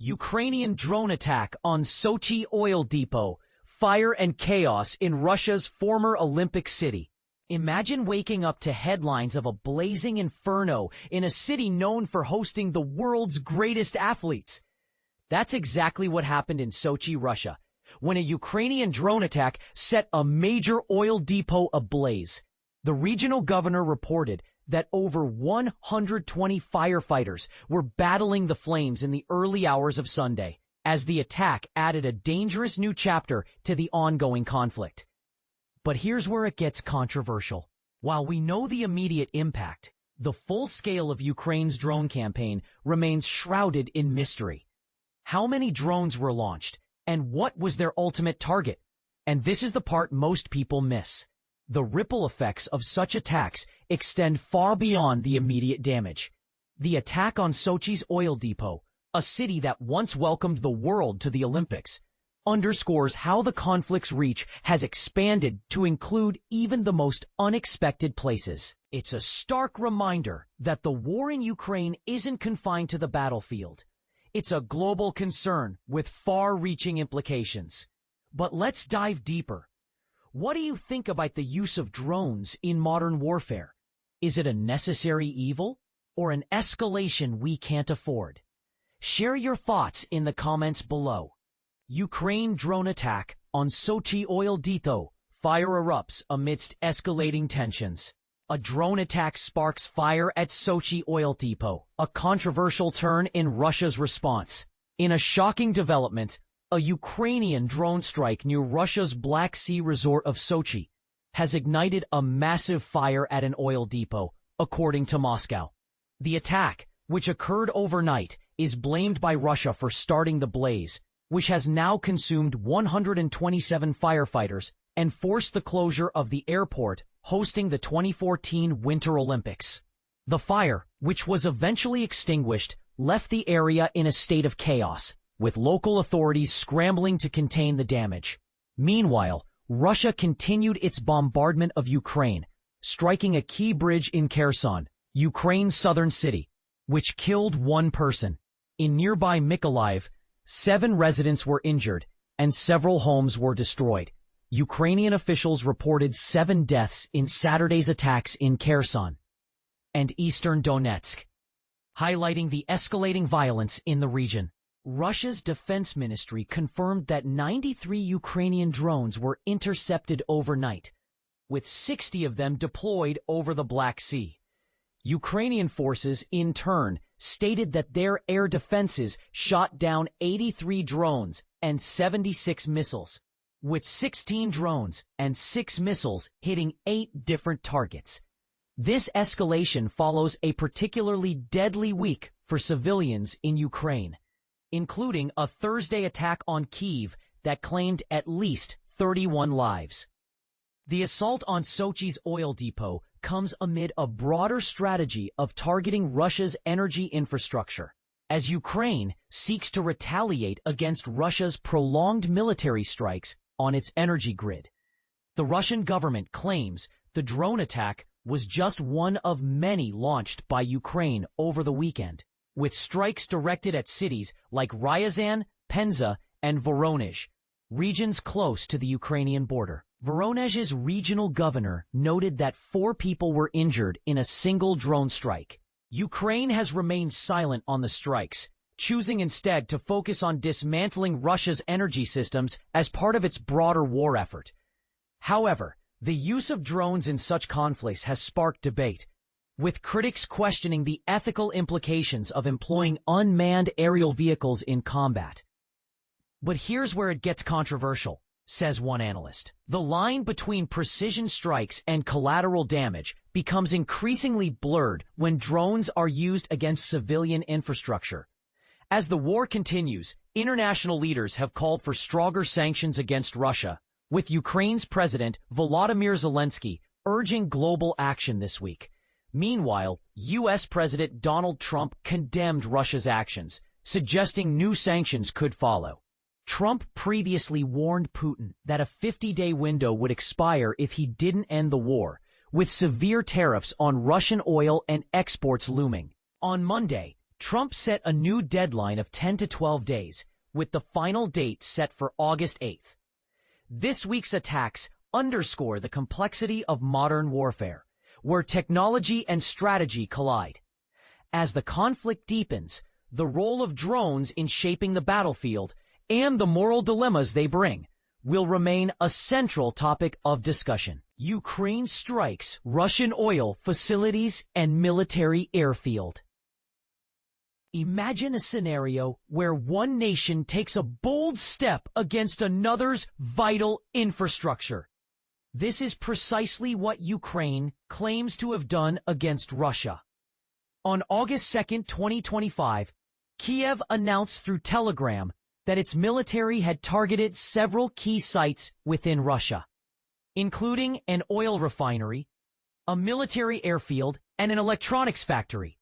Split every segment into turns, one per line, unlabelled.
Ukrainian drone attack on Sochi oil depot, fire and chaos in Russia's former Olympic city. Imagine waking up to headlines of a blazing inferno in a city known for hosting the world's greatest athletes. That's exactly what happened in Sochi, Russia, when a Ukrainian drone attack set a major oil depot ablaze. The regional governor reported that over 120 firefighters were battling the flames in the early hours of Sunday, as the attack added a dangerous new chapter to the ongoing conflict. But here's where it gets controversial. While we know the immediate impact, the full scale of Ukraine's drone campaign remains shrouded in mystery. How many drones were launched, and what was their ultimate target? And this is the part most people miss. The ripple effects of such attacks extend far beyond the immediate damage. The attack on Sochi's oil depot, a city that once welcomed the world to the Olympics, underscores how the conflict's reach has expanded to include even the most unexpected places. It's a stark reminder that the war in Ukraine isn't confined to the battlefield. It's a global concern with far-reaching implications. But let's dive deeper. What do you think about the use of drones in modern warfare? Is it a necessary evil or an escalation we can't afford? Share your thoughts in the comments below. Ukraine drone attack on Sochi oil depot. Fire erupts amidst escalating tensions. A drone attack sparks fire at Sochi oil depot, a controversial turn in Russia's response. In a shocking development, a Ukrainian drone strike near Russia's Black Sea resort of Sochi has ignited a massive fire at an oil depot, according to Moscow. The attack, which occurred overnight, is blamed by Russia for starting the blaze, which has now consumed 127 firefighters and forced the closure of the airport hosting the 2014 Winter Olympics. The fire, which was eventually extinguished, left the area in a state of chaos, with local authorities scrambling to contain the damage. Meanwhile, Russia continued its bombardment of Ukraine, striking a key bridge in Kherson, Ukraine's southern city, which killed one person. In nearby Mykolaiv, 7 residents were injured, and several homes were destroyed. Ukrainian officials reported 7 deaths in Saturday's attacks in Kherson and eastern Donetsk, highlighting the escalating violence in the region. Russia's defense ministry confirmed that 93 Ukrainian drones were intercepted overnight, with 60 of them deployed over the Black Sea. Ukrainian forces, in turn, stated that their air defenses shot down 83 drones and 76 missiles, with 16 drones and 6 missiles hitting 8 different targets. This escalation follows a particularly deadly week for civilians in Ukraine, including a Thursday attack on Kyiv that claimed at least 31 lives. The assault on Sochi's oil depot comes amid a broader strategy of targeting Russia's energy infrastructure, as Ukraine seeks to retaliate against Russia's prolonged military strikes on its energy grid. The Russian government claims the drone attack was just one of many launched by Ukraine over the weekend, with strikes directed at cities like Ryazan, Penza, and Voronezh, regions close to the Ukrainian border. Voronezh's regional governor noted that 4 people were injured in a single drone strike. Ukraine has remained silent on the strikes, choosing instead to focus on dismantling Russia's energy systems as part of its broader war effort. However, the use of drones in such conflicts has sparked debate, with critics questioning the ethical implications of employing unmanned aerial vehicles in combat. But here's where it gets controversial, says one analyst. The line between precision strikes and collateral damage becomes increasingly blurred when drones are used against civilian infrastructure. As the war continues, international leaders have called for stronger sanctions against Russia, with Ukraine's President Volodymyr Zelensky urging global action this week. Meanwhile, U.S. President Donald Trump condemned Russia's actions, suggesting new sanctions could follow. Trump previously warned Putin that a 50-day window would expire if he didn't end the war, with severe tariffs on Russian oil and exports looming. On Monday, Trump set a new deadline of 10 to 12 days, with the final date set for August 8th. This week's attacks underscore the complexity of modern warfare, where technology and strategy collide. As the conflict deepens, the role of drones in shaping the battlefield and the moral dilemmas they bring will remain a central topic of discussion. Ukraine strikes Russian oil facilities and military airfield. Imagine a scenario where one nation takes a bold step against another's vital infrastructure. This is precisely what Ukraine claims to have done against Russia. On August 2, 2025, Kiev announced through Telegram that its military had targeted several key sites within Russia, including an oil refinery, a military airfield, and an electronics factory.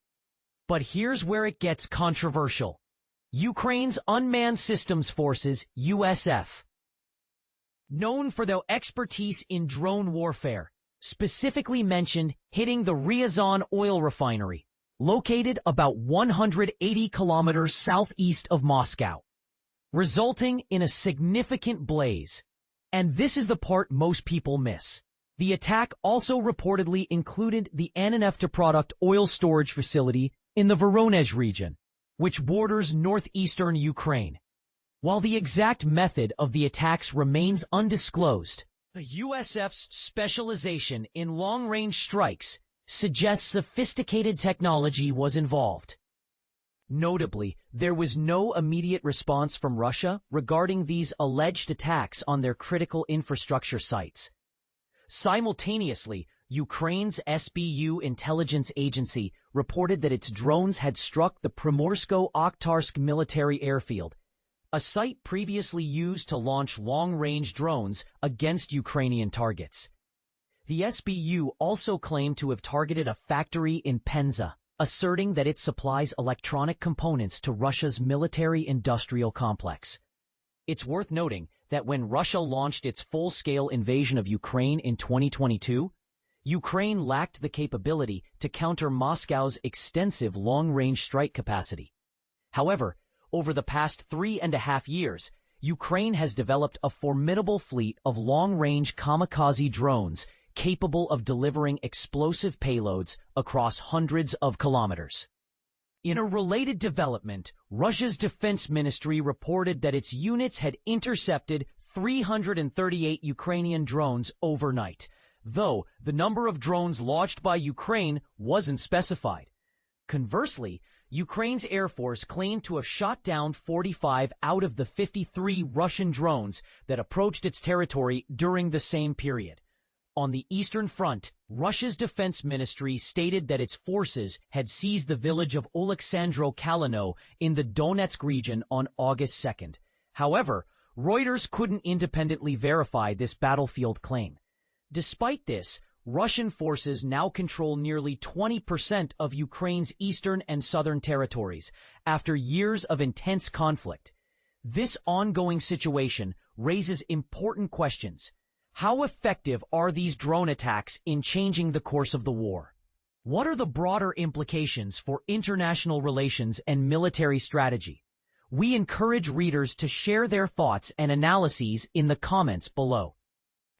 But here's where it gets controversial. Ukraine's Unmanned Systems Forces, USF, known for their expertise in drone warfare, specifically mentioned hitting the Ryazan oil refinery, located about 180 kilometers southeast of Moscow, resulting in a significant blaze. And this is the part most people miss. The attack also reportedly included the Ananefteprodukt oil storage facility in the Voronezh region, which borders northeastern Ukraine. While the exact method of the attacks remains undisclosed, the USF's specialization in long-range strikes suggests sophisticated technology was involved. Notably, there was no immediate response from Russia regarding these alleged attacks on their critical infrastructure sites. Simultaneously, Ukraine's SBU intelligence agency reported that its drones had struck the Primorsko-Akhtarsk military airfield, a site previously used to launch long-range drones against Ukrainian targets. The SBU also claimed to have targeted a factory in Penza, asserting that it supplies electronic components to Russia's military-industrial complex. It's worth noting that when Russia launched its full-scale invasion of Ukraine in 2022, Ukraine lacked the capability to counter Moscow's extensive long-range strike capacity. However, over the past 3.5 years, Ukraine has developed a formidable fleet of long-range kamikaze drones capable of delivering explosive payloads across hundreds of kilometers. In a related development, Russia's defense ministry reported that its units had intercepted 338 Ukrainian drones overnight, though the number of drones launched by Ukraine wasn't specified. Conversely, Ukraine's Air Force claimed to have shot down 45 out of the 53 Russian drones that approached its territory during the same period. On the Eastern Front, Russia's defense ministry stated that its forces had seized the village of Oleksandro-Kalino in the Donetsk region on August 2nd. However, Reuters couldn't independently verify this battlefield claim. Despite this, Russian forces now control nearly 20% of Ukraine's eastern and southern territories after years of intense conflict. This ongoing situation raises important questions. How effective are these drone attacks in changing the course of the war? What are the broader implications for international relations and military strategy? We encourage readers to share their thoughts and analyses in the comments below.